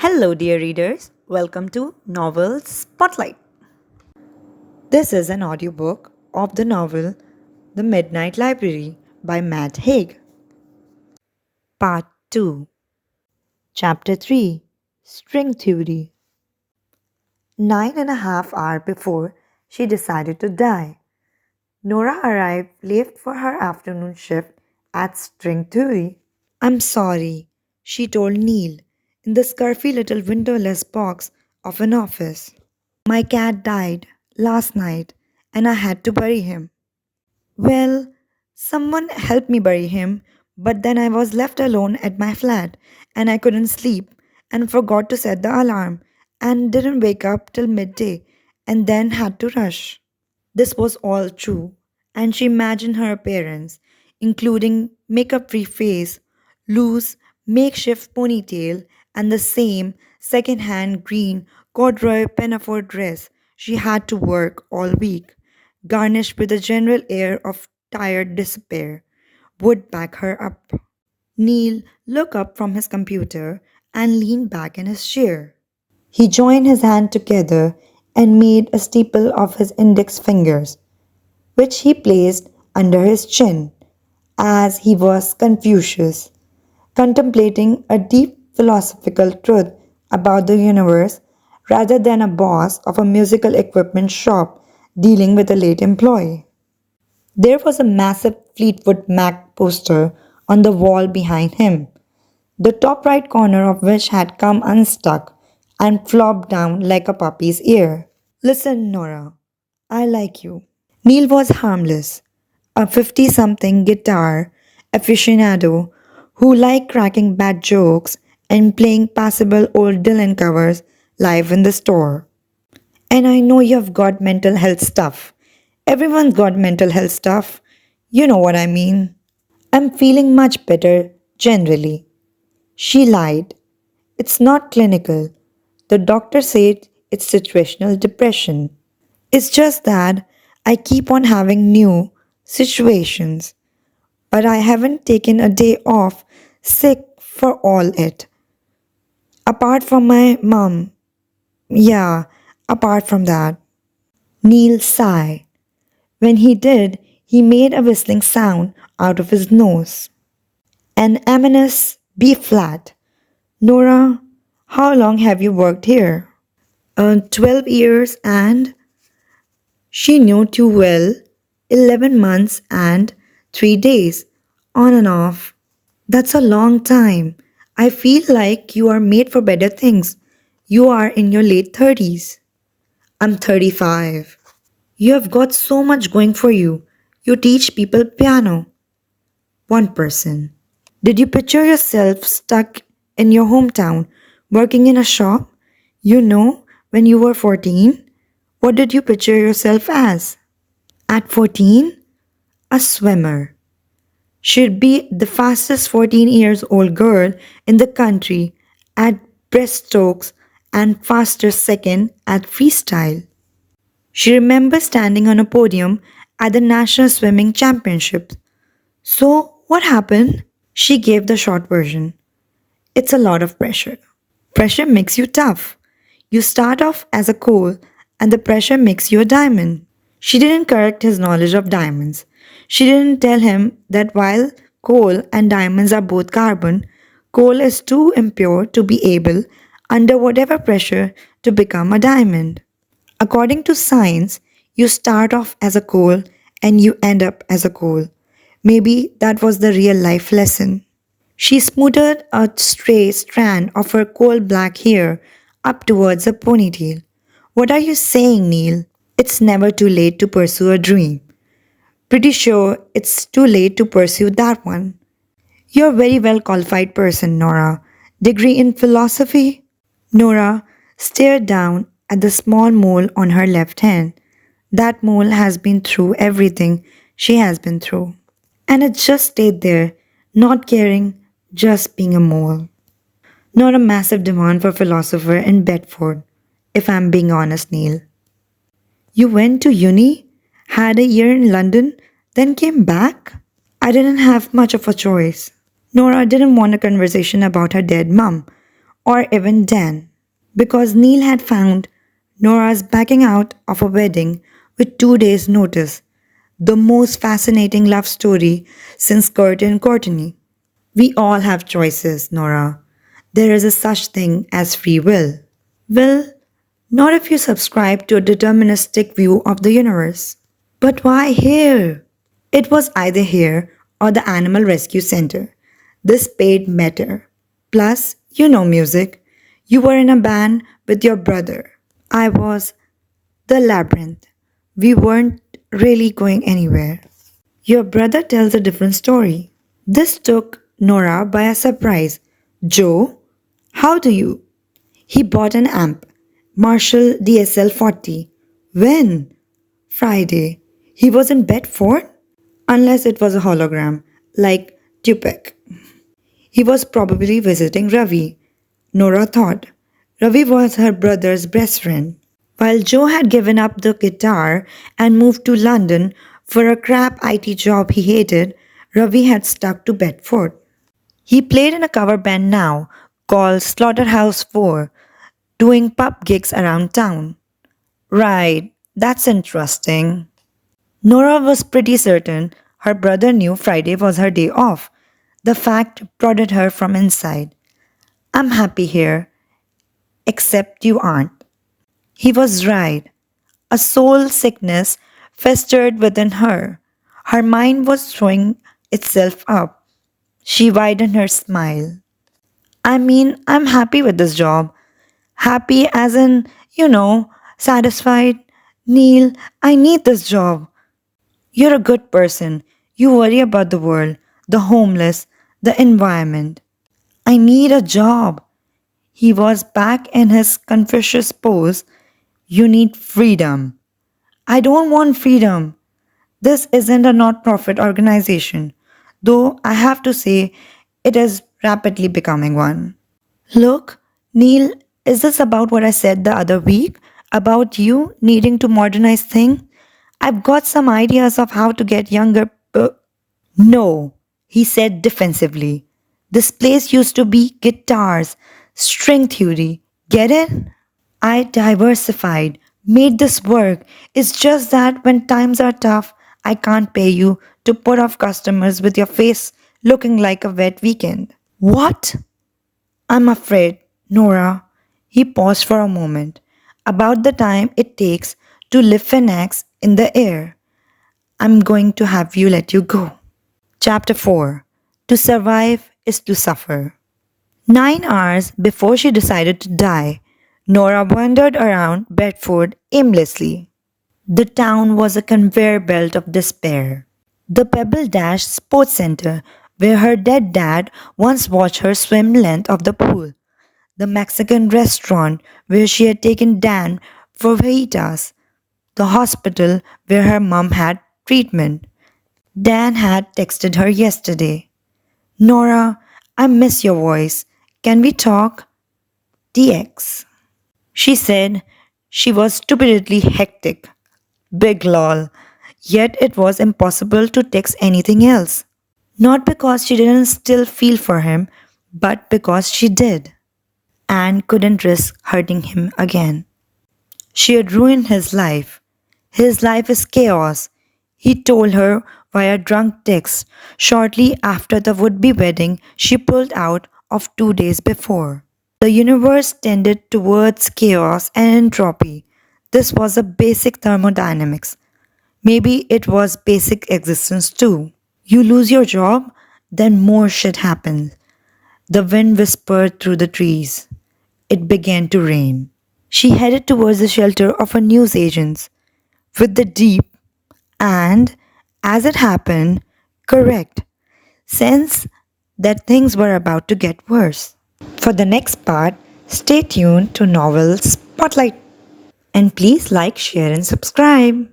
Hello, dear readers. Welcome to Novel Spotlight. This is an audiobook of the novel The Midnight Library by Matt Haig. Part 2, Chapter 3, String Theory. 9.5 hours before she decided to die, Nora arrived late for her afternoon shift at String Theory. I'm sorry, she told Neil in the scurfy little windowless box of an office. My cat died last night and I had to bury him. Well, someone helped me bury him, but then I was left alone at my flat and I couldn't sleep and forgot to set the alarm and didn't wake up till midday and then had to rush. This was all true, and she imagined her appearance, including makeup free face, loose, makeshift ponytail, and the same second hand green corduroy pinafore dress she had to work all week, garnished with a general air of tired despair, would back her up. Neil looked up from his computer and leaned back in his chair. He joined his hands together and made a steeple of his index fingers, which he placed under his chin, as he was Confucius, contemplating a deep philosophical truth about the universe rather than a boss of a musical equipment shop dealing with a late employee. There was a massive Fleetwood Mac poster on the wall behind him, the top right corner of which had come unstuck and flopped down like a puppy's ear. Listen, Nora, I like you. Neil was harmless, a 50 something guitar aficionado who liked cracking bad jokes and playing passable old Dylan covers live in the store. And I know you've got mental health stuff. Everyone's got mental health stuff. You know what I mean. I'm feeling much better generally. She lied. It's not clinical. The doctor said it's situational depression. It's just that I keep on having new situations, but I haven't taken a day off sick for all it. Apart from my mom, yeah, apart from that. Neil sighed. When he did, he made a whistling sound out of his nose. An ominous B flat. Nora, how long have you worked here? 12 years and she knew too well 11 months and 3 days, on and off. That's a long time. I feel like you are made for better things. You are in your late 30s. I'm 35. You have got so much going for you. You teach people piano. One person. Did you picture yourself stuck in your hometown, working in a shop? You know, when you were 14? What did you picture yourself as? At 14? A swimmer. She'd be the fastest 14 years old girl in the country at breaststrokes and faster second at freestyle. She remembers standing on a podium at the National Swimming Championships. So, what happened? She gave the short version. It's a lot of pressure. Pressure makes you tough. You start off as a coal and the pressure makes you a diamond. She didn't correct his knowledge of diamonds. She didn't tell him that while coal and diamonds are both carbon, coal is too impure to be able, under whatever pressure, to become a diamond. According to science, you start off as a coal and you end up as a coal. Maybe that was the real life lesson. She smoothed a stray strand of her coal black hair up towards her ponytail. What are you saying, Neil? It's never too late to pursue a dream. Pretty sure it's too late to pursue that one. You're a very well qualified person, Nora. Degree in philosophy? Nora stared down at the small mole on her left hand. That mole has been through everything she has been through. And it just stayed there, not caring, just being a mole. Not a massive demand for philosopher in Bedford, if I'm being honest, Neil. You went to uni, had a year in London, then came back? I didn't have much of a choice. Nora didn't want a conversation about her dead mum or even Dan, because Neil had found Nora's backing out of a wedding with 2 days' notice, the most fascinating love story since Kurt and Courtney. We all have choices, Nora. There is a such thing as free will. Well, not if you subscribe to a deterministic view of the universe. But why here? It was either here or the Animal Rescue Center. This paid matter. Plus, you know music. You were in a band with your brother. I was the labyrinth. We weren't really going anywhere. Your brother tells a different story. This took Nora by a surprise. Joe, how do you? He bought an amp, Marshall DSL 40. When? Friday. He was in Bedford? Unless it was a hologram, like Tupac. He was probably visiting Ravi. Nora thought. Ravi was her brother's best friend. While Joe had given up the guitar and moved to London for a crap IT job he hated, Ravi had stuck to Bedford. He played in a cover band now called Slaughterhouse 4, doing pub gigs around town. Right, that's interesting. Nora was pretty certain her brother knew Friday was her day off. The fact prodded her from inside. I'm happy here, except you aren't. He was right. A soul sickness festered within her. Her mind was throwing itself up. She widened her smile. I mean, I'm happy with this job. Happy as in, satisfied. Neil, I need this job. You're a good person. You worry about the world, the homeless, the environment. I need a job. He was back in his Confucius pose. You need freedom. I don't want freedom. This isn't a not profit organization, though I have to say it is rapidly becoming one. Look, Neil, is this about what I said the other week? About you needing to modernize things? I've got some ideas of how to get younger. No, he said defensively. This place used to be guitars, string theory. Get it? I diversified, made this work. It's just that when times are tough, I can't pay you to put off customers with your face looking like a wet weekend. What? I'm afraid, Nora. He paused for a moment. About the time it takes to lift an axe in the air. I'm going to have you let you go. Chapter 4. To survive is to suffer. 9 hours before she decided to die, Nora wandered around Bedford aimlessly. The town was a conveyor belt of despair. The Pebble Dash Sports Center, where her dead dad once watched her swim length of the pool. The Mexican restaurant where she had taken Dan for fajitas. The hospital where her mom had treatment. Dan had texted her yesterday. Nora, I miss your voice. Can we talk? TX. She said she was stupidly hectic. Big lol. Yet it was impossible to text anything else. Not because she didn't still feel for him, but because she did. And couldn't risk hurting him again. She had ruined his life. His life is chaos, he told her via drunk text shortly after the would-be wedding she pulled out of 2 days before. The universe tended towards chaos and entropy. This was a basic thermodynamics. Maybe it was basic existence too. You lose your job, then more shit happens. The wind whispered through the trees. It began to rain. She headed towards the shelter of her newsagents with the deep and, as it happened, correct sense that things were about to get worse. For the next part, stay tuned to Novel Spotlight. And please like, share, and subscribe.